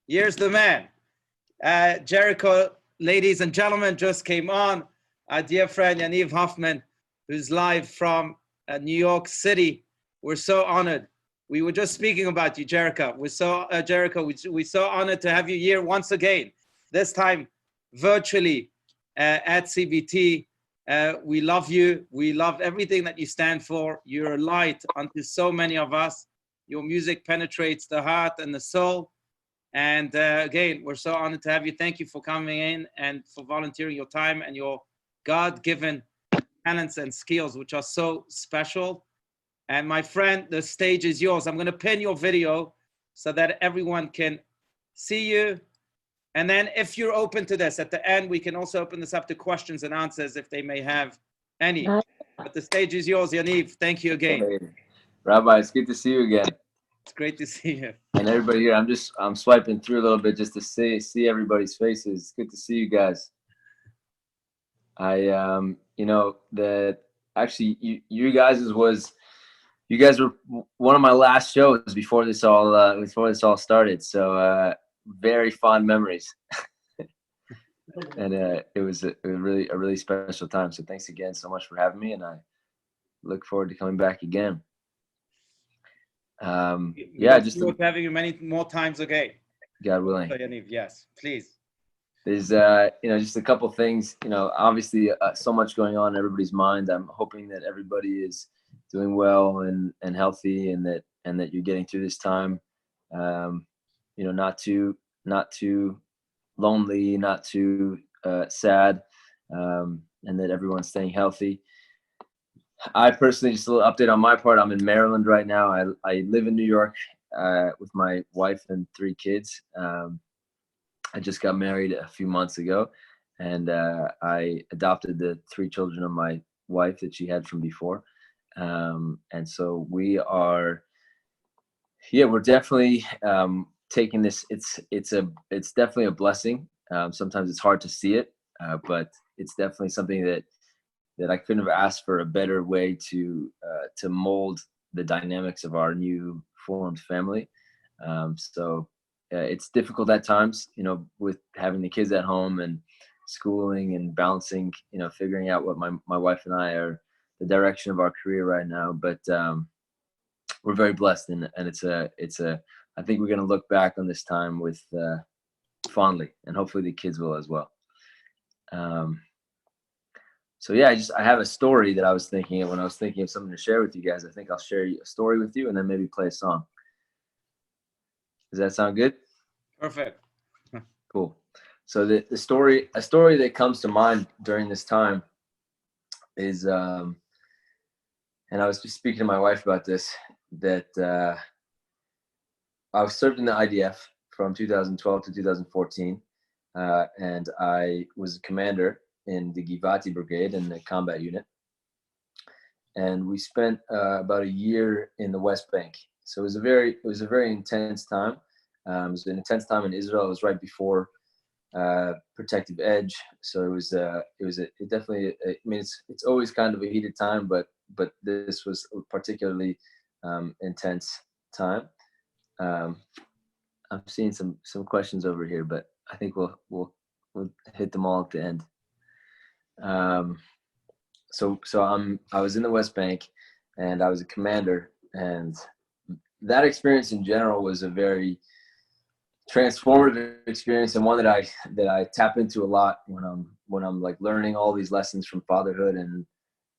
Here's the man. Jeryko, ladies and gentlemen, just came on. Our dear friend Yaniv Hoffman, who's live from New York City. We're so honored. We were just speaking about you, Jeryko. We're so honored to have you here once again. This time virtually at CBT. We love you. We love everything that you stand for. You're a light unto so many of us. Your music penetrates the heart and the soul. And again, we're so honored to have you. Thank you for coming in and for volunteering your time and your God-given talents and skills, which are so special. And my friend, the stage is yours. I'm going to pin your video so that everyone can see you. And then if you're open to this, at the end, we can also open this up to questions and answers if they may have any. But the stage is yours, Yaniv. Thank you again. Hey, Rabbi, it's good to see you again. It's great to see you. And everybody here, I'm swiping through a little bit just to see everybody's faces. It's good to see you guys. You guys were one of my last shows before this all started. So very fond memories. And it was a really special time. So thanks again so much for having me, and I look forward to coming back again. Just having you many more times again. God willing. Yaniv, yes, please. There's just a couple things, obviously so much going on in everybody's mind. I'm hoping that everybody is doing well and healthy, and that you're getting through this time, not too lonely, not too sad, and that everyone's staying healthy. I personally, just a little update on my part. I'm in Maryland right now. I live in New York with my wife and 3 kids. I just got married a few months ago, and I adopted the 3 children of my wife that she had from before. And so we're definitely taking this. It's definitely a blessing. Sometimes it's hard to see it, but it's definitely something that I couldn't have asked for a better way to mold the dynamics of our new formed family. It's difficult at times, with having the kids at home and schooling and balancing, figuring out what my wife and I are, the direction of our career right now. But we're very blessed, and I think we're going to look back on this time with fondly, and hopefully the kids will as well. I have a story that I was thinking of when I was thinking of something to share with you guys. I think I'll share a story with you and then maybe play a song. Does that sound good? Perfect. Cool. So a story that comes to mind during this time is, and I was just speaking to my wife about this, that I was served in the IDF from 2012 to 2014, and I was a commander in the Givati Brigade in the combat unit. And we spent about a year in the West Bank. So it was a very intense time. It was an intense time in Israel. It was right before Protective Edge. So it's always kind of a heated time, but this was a particularly intense time. I'm seeing some questions over here, but I think we'll hit them all at the end. So I was in the West Bank, and I was a commander, and that experience in general was a very transformative experience, and one that I tap into a lot when I'm like learning all these lessons from fatherhood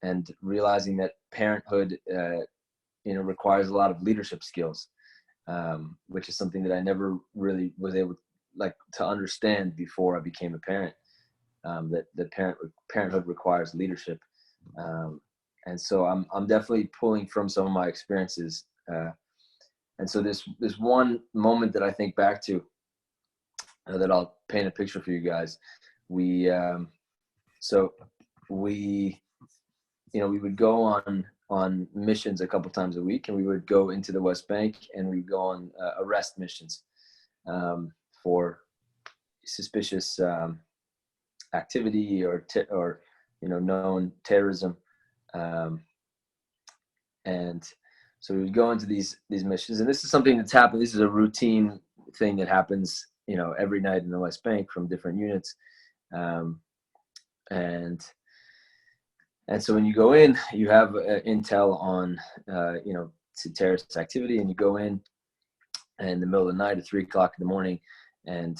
and realizing that parenthood requires a lot of leadership skills, which is something that I never really was able to understand before I became a parent. That parenthood requires leadership, and so I'm definitely pulling from some of my experiences. And so this one moment that I think back to, that I'll paint a picture for you guys. We would go on missions a couple times a week, and we would go into the West Bank, and we'd go on arrest missions for suspicious activity or known terrorism, and so we would go into these missions, and this is something that's happened. This is a routine thing that happens every night in the West Bank from different units. And so when you go in, you have intel on, terrorist activity, and you go in the middle of the night at 3 o'clock in the morning, and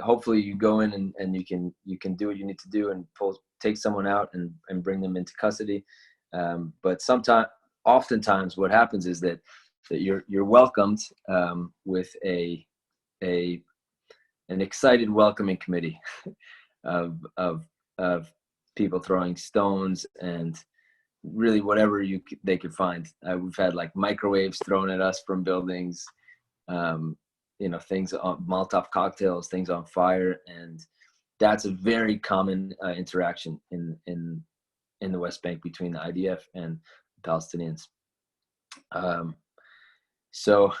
hopefully you go in and you can do what you need to do and take someone out and bring them into custody. But oftentimes what happens is that you're welcomed with an excited welcoming committee of people throwing stones and really whatever they could find. We've had like microwaves thrown at us from buildings, things on Molotov cocktails, things on fire, and that's a very common interaction in the West Bank between the IDF and the Palestinians. So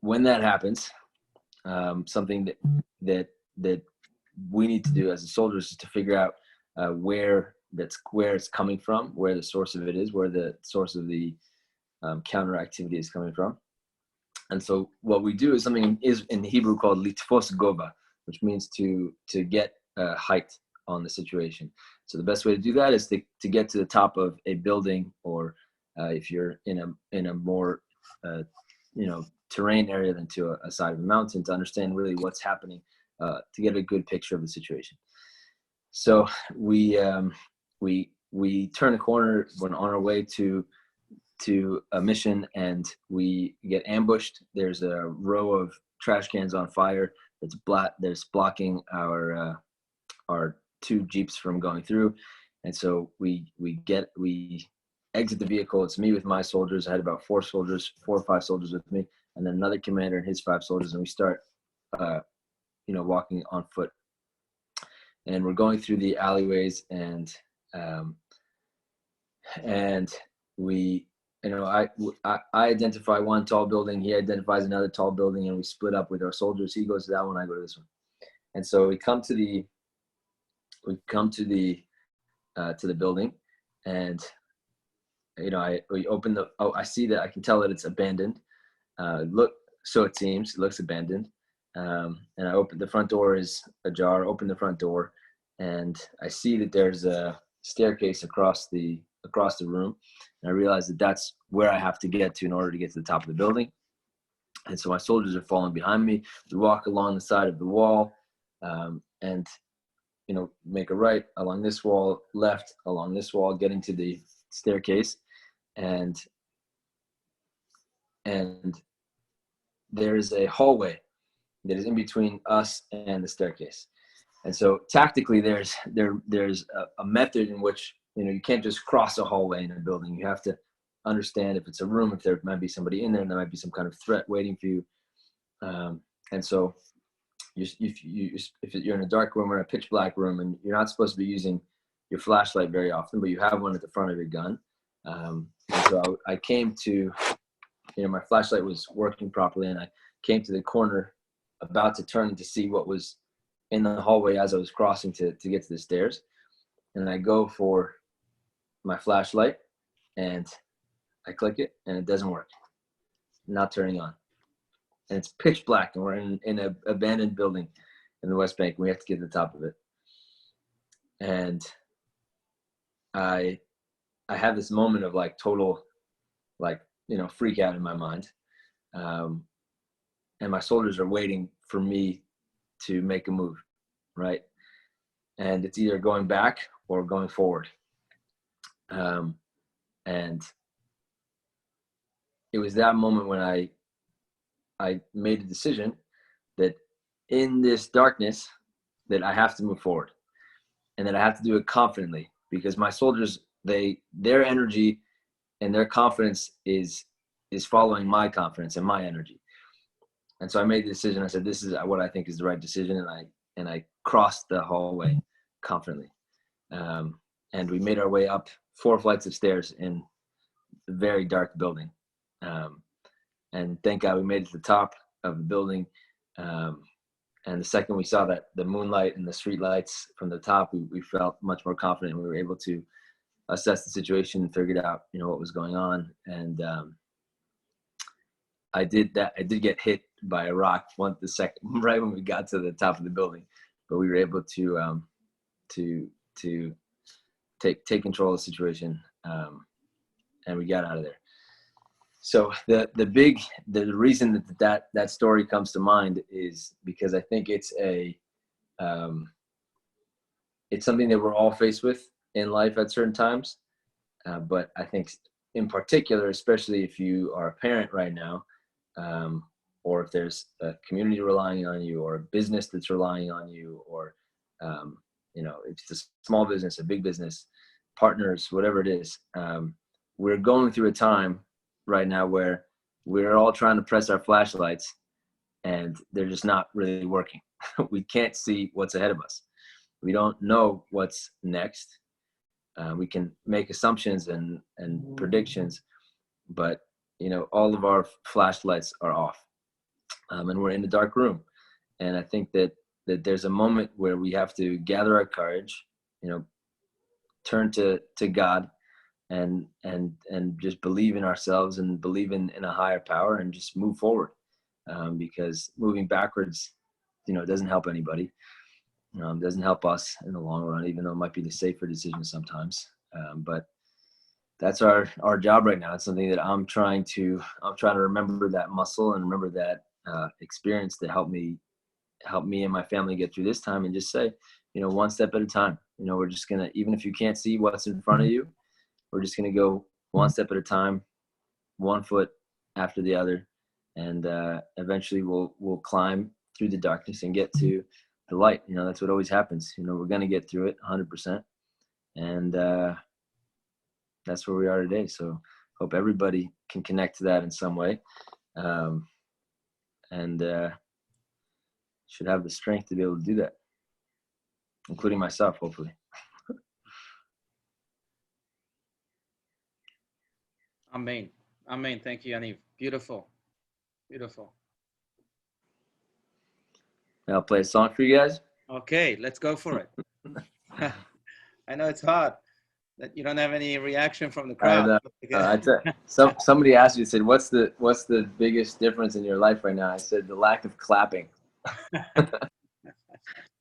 when that happens, something that we need to do as soldiers is to figure out where it's coming from, where the source of it is, where the source of the counter activity is coming from. And so what we do is something is in Hebrew called litfos gova, which means to get height on the situation. So the best way to do that is to get to the top of a building, or if you're in a more terrain area than to a side of a mountain, to understand really what's happening, to get a good picture of the situation. So we turn a corner when on our way to a mission, and we get ambushed. There's a row of trash cans on fire that's blocking our 2 jeeps from going through. And so we exit the vehicle. It's me with my soldiers. I had about 4 or 5 soldiers with me, and then another commander and his 5 soldiers, and we start walking on foot. And we're going through the alleyways, and we, I identify one tall building, he identifies another tall building, and we split up with our soldiers. He goes to that one, I go to this one. And so we come to the building, and we open I see that, I can tell that it's abandoned. So it seems, it looks abandoned. And I open, the front door is ajar, open the front door, and I see that there's a staircase across the room. And I realize that that's where I have to get to in order to get to the top of the building. And so my soldiers are following behind me. We walk along the side of the wall, and make a right along this wall, left along this wall, getting to the staircase, and there's a hallway that is in between us and the staircase. And so tactically, there's a method in which you can't just cross a hallway in a building. You have to understand if it's a room, if there might be somebody in there, and there might be some kind of threat waiting for you. And so if you're in a dark room or in a pitch black room, and you're not supposed to be using your flashlight very often, but you have one at the front of your gun. And so I came to, my flashlight was working properly, and I came to the corner about to turn to see what was in the hallway as I was crossing to get to the stairs. And I go for my flashlight, and I click it, and it doesn't work. Not turning on. And it's pitch black, and we're in an abandoned building in the West Bank. We have to get to the top of it. And I have this moment of total, freak out in my mind. And my soldiers are waiting for me to make a move, right? And it's either going back or going forward. And it was that moment when I made a decision that in this darkness that I have to move forward, and that I have to do it confidently, because my soldiers, their energy and their confidence is following my confidence and my energy. And so I made the decision. I said, this is what I think is the right decision. And I crossed the hallway confidently. And we made our way up 4 flights of stairs in a very dark building. And thank God we made it to the top of the building. And the second we saw that the moonlight and the street lights from the top, we felt much more confident, and we were able to assess the situation and figured out, what was going on. And I did that. I did get hit by a rock right when we got to the top of the building. But we were able to take control of the situation, and we got out of there. So the reason that story comes to mind is because I think it's something that we're all faced with in life at certain times. But I think in particular, especially if you are a parent right now, or if there's a community relying on you, or a business that's relying on you, or if it's a small business, a big business, partners, whatever it is, we're going through a time right now where we're all trying to press our flashlights and they're just not really working. We can't see what's ahead of us. We don't know what's next. We can make assumptions and predictions, but all of our flashlights are off, and we're in a dark room. And I think that there's a moment where we have to gather our courage, turn to God, and just believe in ourselves and believe in a higher power and just move forward, because moving backwards, doesn't help anybody. Doesn't help us in the long run, even though it might be the safer decision sometimes. But that's our job right now. It's something that I'm trying to remember that muscle and remember that experience to help me and my family get through this time, and just say, one step at a time. We're just gonna, even if you can't see what's in front of you, we're just gonna go one step at a time, one foot after the other, and eventually we'll climb through the darkness and get to the light. That's what always happens. We're gonna get through it 100%, and that's where we are today. So hope everybody can connect to that in some way, and should have the strength to be able to do that, including myself, hopefully. Amen. Amen. Thank you, Yaniv. Beautiful. Beautiful. I'll play a song for you guys. Okay, let's go for it. I know it's hard that you don't have any reaction from the crowd. Somebody asked me, said, what's the biggest difference in your life right now? I said, the lack of clapping.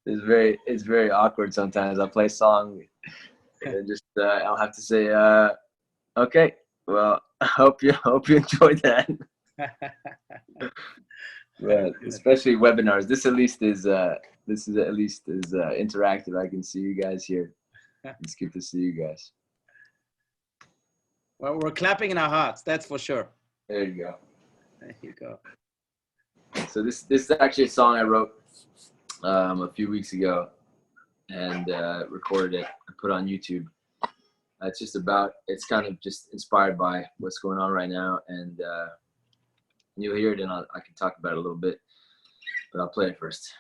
It's very awkward sometimes. I'll play a song and just I'll have to say, okay, well, I hope you enjoyed that. But especially webinars. This at least is interactive. I can see you guys here. It's good to see you guys. Well, we're clapping in our hearts, that's for sure. There you go. There you go. So this is actually a song I wrote a few weeks ago, and recorded it and put on YouTube. It's kind of just inspired by what's going on right now, and you'll hear it, and I can talk about it a little bit, but I'll play it first.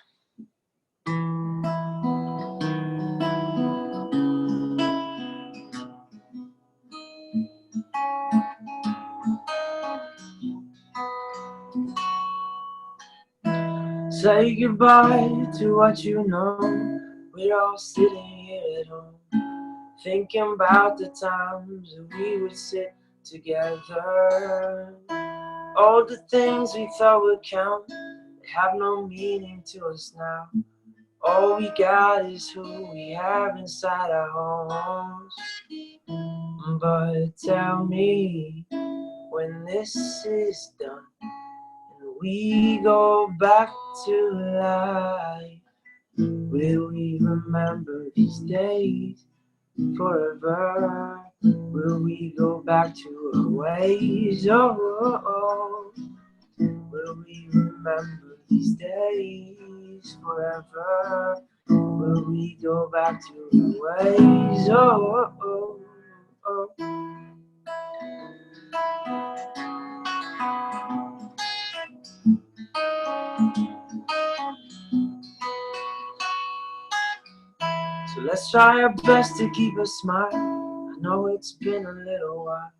Say goodbye to what you know. We're all sitting here at home, thinking about the times that we would sit together. All the things we thought would count have no meaning to us now. All we got is who we have inside our homes. But tell me, when this is done and we go back to life, will we remember these days forever? Will we go back to our ways? Oh, will we remember these days forever? Will we go back to our ways? Oh. So let's try our best to keep a smile. I know it's been a little while.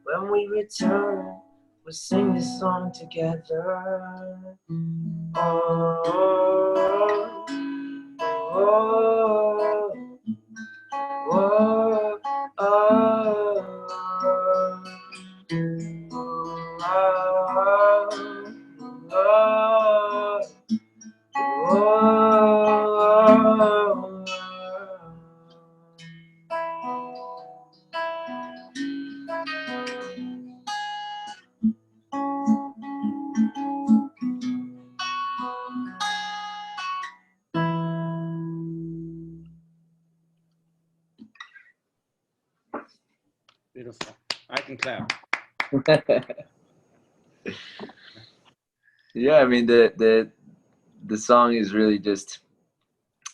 When we return, we'll sing this song together. Oh, oh, oh, oh, oh, oh. Beautiful. I can clap. Yeah, I mean the song is really just,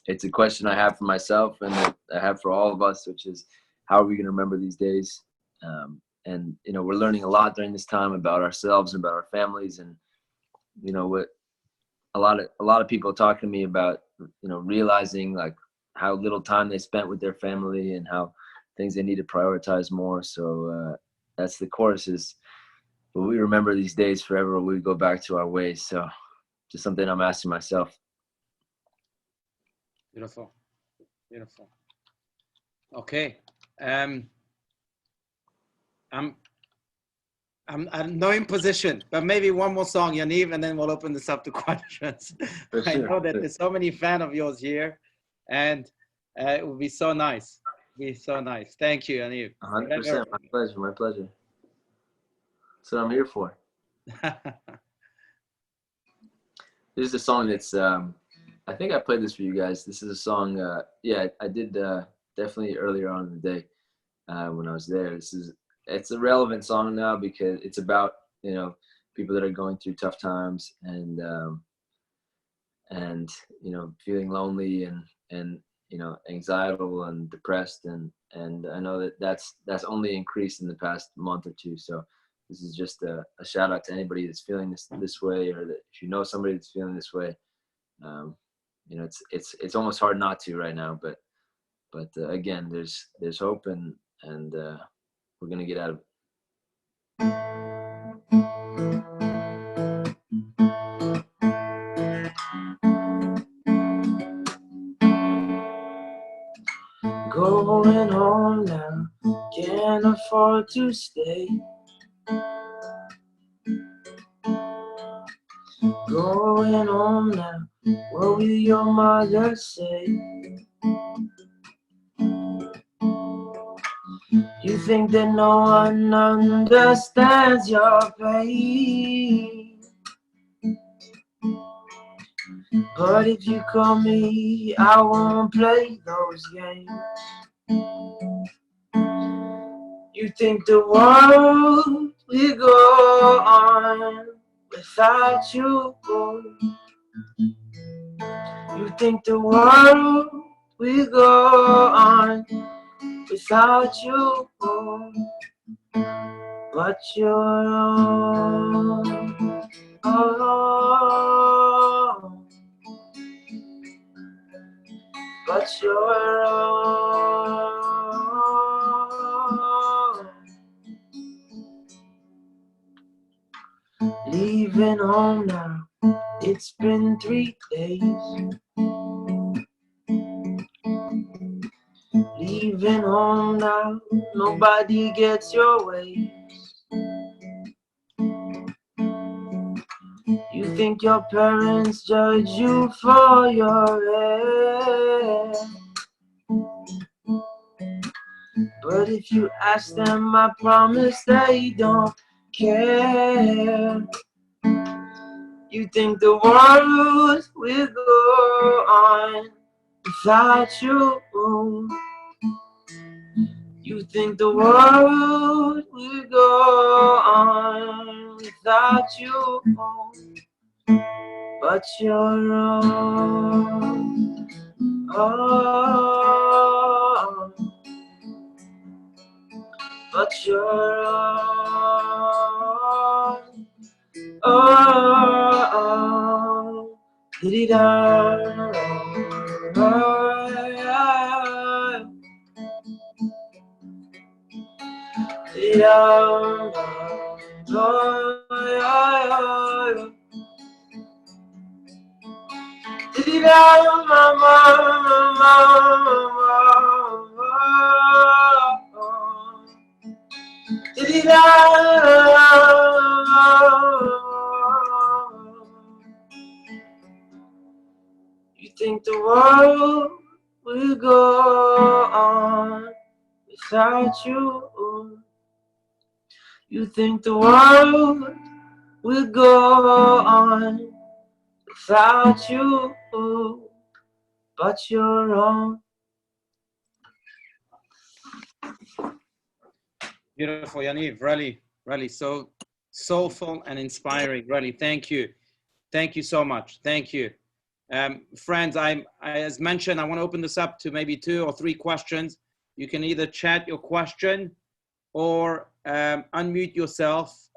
it's a question I have for myself and that I have for all of us, which is how are we going to remember these days? And you know, we're learning a lot during this time about ourselves and about our families, and you know what, a lot of people talk to me about, you know, realizing like how little time they spent with their family and how things they need to prioritize more. So that's the chorus is, will we remember these days forever, or will we go back to our ways? So just something I'm asking myself. Beautiful. Beautiful. Okay. I'm no in position, but maybe one more song, Yaniv, and then we'll open this up to questions. For sure. I know that there's so many fans of yours here, and it would be so nice. Be so nice. Thank you, Yaniv. 100%. My pleasure. My pleasure. That's what I'm here for. This is a song that's, I think I played this for you guys. This is a song, yeah, I did definitely earlier on in the day when I was there. It's a relevant song now because it's about, you know, people that are going through tough times and you know, feeling lonely and you know, anxietal and depressed, and I know that that's only increased in the past month or two. So this is just a shout out to anybody that's feeling this way, or that if you know somebody that's feeling this way. You know, it's almost hard not to right now, but again, there's hope, and we're gonna get out of it. Going home now, can't afford to stay. Going home now, what will your mother say? You think that no one understands your pain, but if you call me, I won't play those games. You think the world will go on without you. You think the world will go on without you, but you're wrong. Oh, but you're wrong. Leaving home now, it's been 3 days. Leaving home now, nobody gets your way. You think your parents judge you for your hair, but if you ask them, I promise they don't care. You think the world will go on without you. You think the world will go on without you, but you're wrong. Oh, but you're wrong. Oh, did-da. You think the world will go on without you. You think the world will go on without you, but you're wrong. Beautiful, Yaniv. Really, really so soulful and inspiring. Really, thank you. Thank you so much. Thank you. Friends, as mentioned, I want to open this up to maybe 2 or 3 questions. You can either chat your question or unmute yourself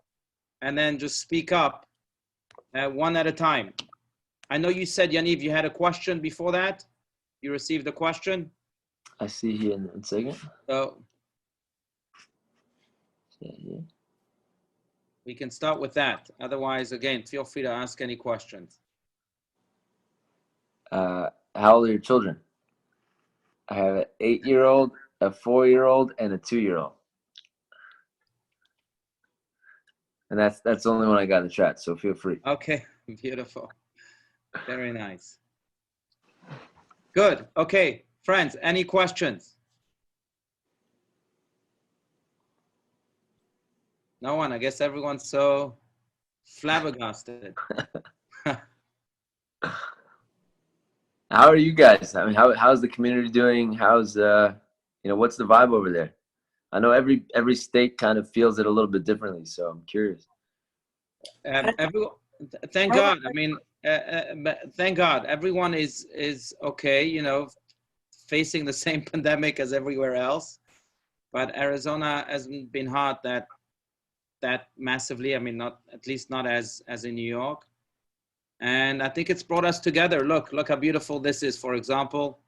and then just speak up one at a time. I know you said, Yaniv, you had a question before that. You received a question. I see here in a second. So Yeah. we can start with that. Otherwise, again, feel free to ask any questions. How old are your children? I have an 8-year-old, a 4-year-old, and a 2-year-old. And that's the only one I got in the chat, so feel free. Okay, beautiful. Very nice. Good. Okay, friends, any questions? No one. I guess everyone's so flabbergasted. How are you guys? I mean, how's the community doing? How's what's the vibe over there? I know every state kind of feels it a little bit differently, so I'm curious. Thank God. I mean, thank God. Everyone is okay. You know, facing the same pandemic as everywhere else, but Arizona hasn't been hard that massively. I mean, not at least not as in New York. And I think it's brought us together. Look how beautiful this is. For example,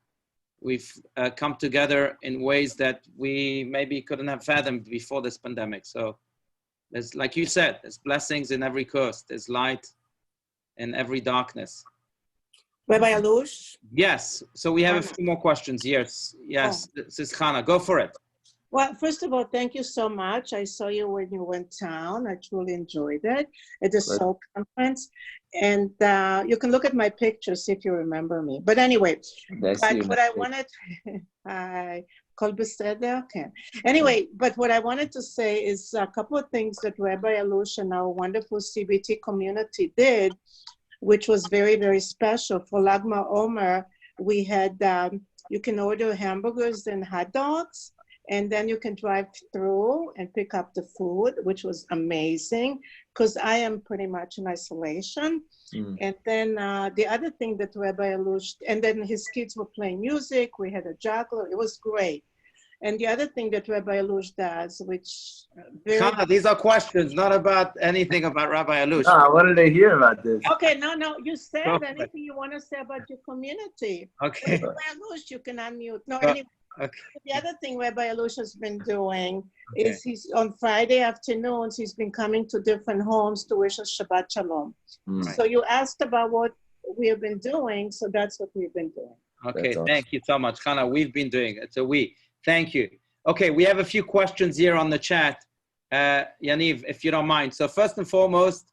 we've come together in ways that we maybe couldn't have fathomed before this pandemic. So there's, like you said, there's blessings in every curse. There's light in every darkness. Rabbi Alush? Yes. So we have a few more questions. Yes. This is Hannah. Go for it. Well, first of all, thank you so much. I saw you when you went down. I truly enjoyed it at the Soul Conference. And you can look at my pictures if you remember me. But anyway, what I wanted, Anyway, but what I wanted to say is a couple of things that Rabbi Alush and our wonderful CBT community did, which was very, very special. For Lagma Omer, we had, you can order hamburgers and hot dogs, and then you can drive through and pick up the food, which was amazing, because I am pretty much in isolation. And then the other thing that Rabbi Alush, and then his kids were playing music, we had a juggler, it was great. And the other thing that Rabbi Alush does, which Hannah, these are questions, not about anything about Rabbi Alush. I wanted to hear about this. Okay, no, you said anything you want to say about your community. Okay. Rabbi Alush, you can unmute. No, anyway. Okay. The other thing Rabbi Alush has been doing is he's on Friday afternoons, he's been coming to different homes to wish us Shabbat Shalom. So you asked about what we have been doing, so that's what we've been doing. Okay, thank you so much, Hannah. We've been doing it, so we. Thank you. Okay, we have a few questions here on the chat, Yaniv, if you don't mind. So first and foremost,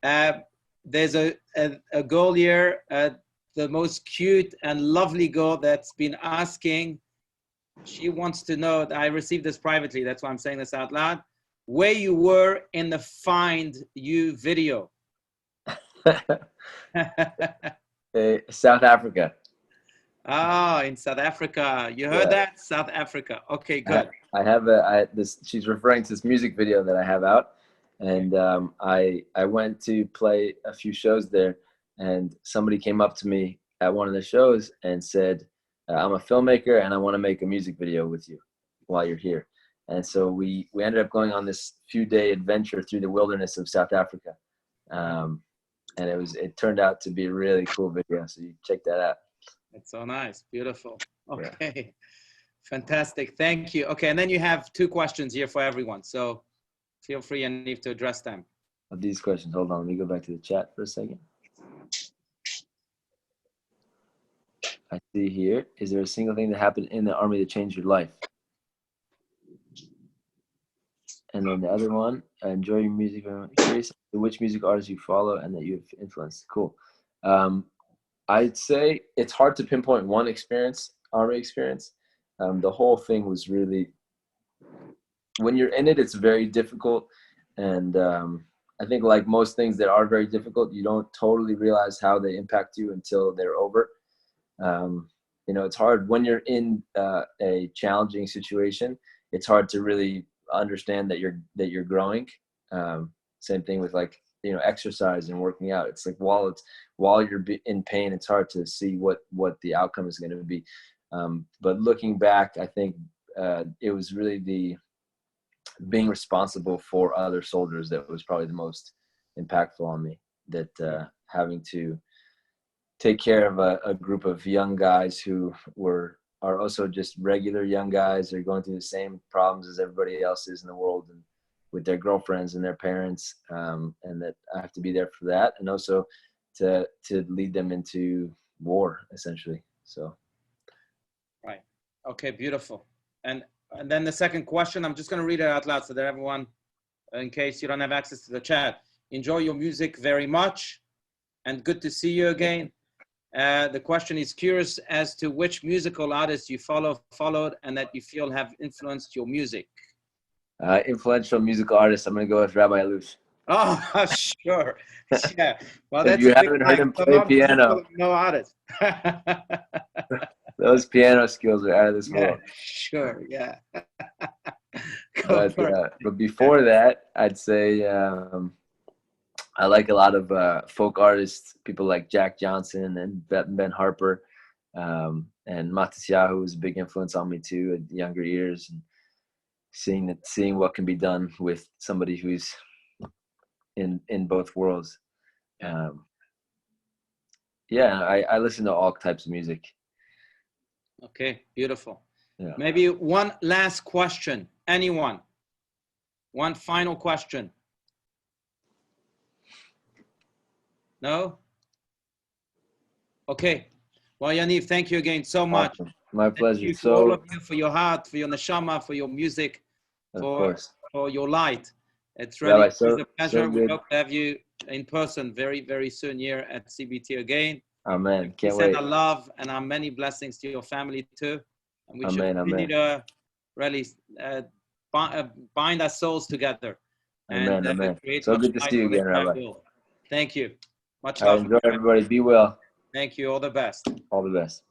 there's a girl here, the most cute and lovely girl that's been asking. She wants to know, I received this privately, that's why I'm saying this out loud, where you were in the Find You video. South Africa. Ah, in South Africa. You heard that? South Africa. Okay, good. I have she's referring to this music video that I have out. And I went to play a few shows there, and somebody came up to me at one of the shows and said, I'm a filmmaker and I want to make a music video with you while you're here. And so we ended up going on this few-day adventure through the wilderness of South Africa. And it turned out to be a really cool video. So you check that out. That's so nice. Beautiful. Okay. Fantastic. Thank you. Okay. And then you have 2 questions here for everyone. So feel free and need to address them. Of these questions, hold on. Let me go back to the chat for a second. I see here. Is there a single thing that happened in the army that changed your life? And then the other one, I enjoy your music. I'm curious which music artists you follow and that you've influenced. Cool. I'd say it's hard to pinpoint one experience, army experience. The whole thing was really, when you're in it, it's very difficult. And I think like most things that are very difficult, you don't totally realize how they impact you until they're over. It's hard when you're in a challenging situation. It's hard to really understand that you're growing. Same thing with like, exercise and working out. It's like while you're in pain, it's hard to see what the outcome is going to be. But looking back, I think it was really the being responsible for other soldiers that was probably the most impactful on me. That having to take care of a group of young guys who are also just regular young guys. They're going through the same problems as everybody else is in the world, and with their girlfriends and their parents, and that I have to be there for that, and also to lead them into war, essentially. So. Right. Okay, beautiful. And then the second question, I'm just going to read it out loud so that everyone, in case you don't have access to the chat, enjoy your music very much and good to see you again. The question is curious as to which musical artists you followed and that you feel have influenced your music. Influential musical artist, I'm going to go with Rabbi Alush. Oh, sure. Yeah. Well, If that's you a big haven't heard him fact. play piano, No artist. those piano skills are out of this world. Sure, yeah. But before that, I'd say I like a lot of folk artists, people like Jack Johnson and Ben Harper, and Matisyahu was a big influence on me too at younger years, and seeing what can be done with somebody who's in both worlds. I listen to all types of music. Okay, beautiful. Yeah. Maybe one last question. Anyone? One final question. No? Okay. Well, Yaniv, thank you again so much. Awesome. My pleasure. Thank you to all of you for your heart, for your neshama, for your music, for your light. It's really a pleasure. We hope to have you in person very, very soon here at CBT again. Amen. Can't wait. Send our love and our many blessings to your family too. And we should continue to really bind our souls together. Amen. Amen. So good to see you again, Rabbi. Thank you. Much love. Enjoy, everybody. Be well. Thank you. All the best. All the best.